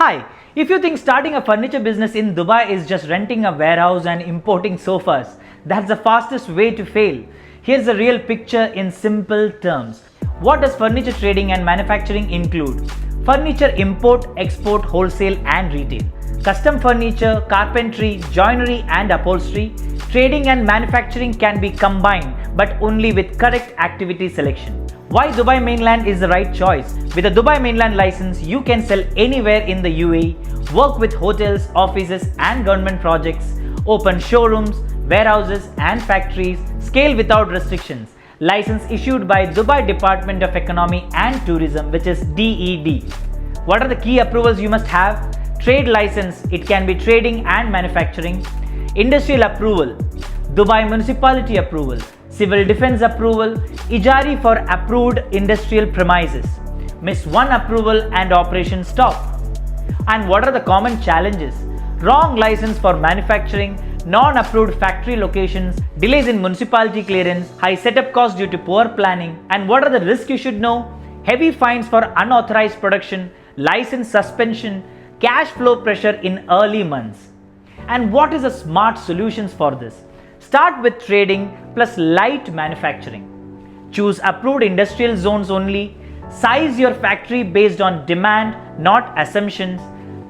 Hi, if you think starting a furniture business in Dubai is just renting a warehouse and importing sofas, that's the fastest way to fail. Here's the real picture in simple terms. What does furniture trading and manufacturing include? Furniture import, export, wholesale and retail. Custom furniture, carpentry, joinery and upholstery. Trading and manufacturing can be combined, but only with correct activity selection. Why Dubai Mainland is the right choice? With a Dubai Mainland license, you can sell anywhere in the UAE, work with hotels, offices and government projects, open showrooms, warehouses and factories, scale without restrictions. License issued by Dubai Department of Economy and Tourism, which is DED. What are the key approvals you must have? Trade license, it can be trading and manufacturing. Industrial approval, Dubai Municipality approval. Civil defense approval, Ijari for approved industrial premises. Miss one approval and operation stop. And what are the common challenges? Wrong license for manufacturing, non-approved factory locations, delays in municipality clearance, high setup costs due to poor planning. And what are the risks you should know? Heavy fines for unauthorized production, license suspension, cash flow pressure in early months. And what is the smart solutions for this? Start with trading plus light manufacturing. Choose approved industrial zones only. Size your factory based on demand, not assumptions.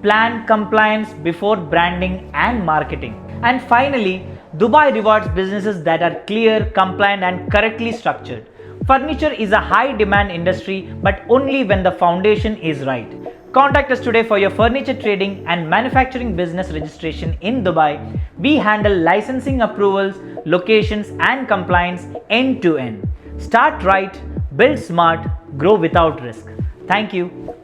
Plan compliance before branding and marketing. And finally, Dubai rewards businesses that are clear, compliant and correctly structured. Furniture is a high demand industry, but only when the foundation is right. Contact us today for your furniture trading and manufacturing business registration in Dubai. We handle licensing approvals, locations and compliance end to end. Start right, build smart, grow without risk. Thank you.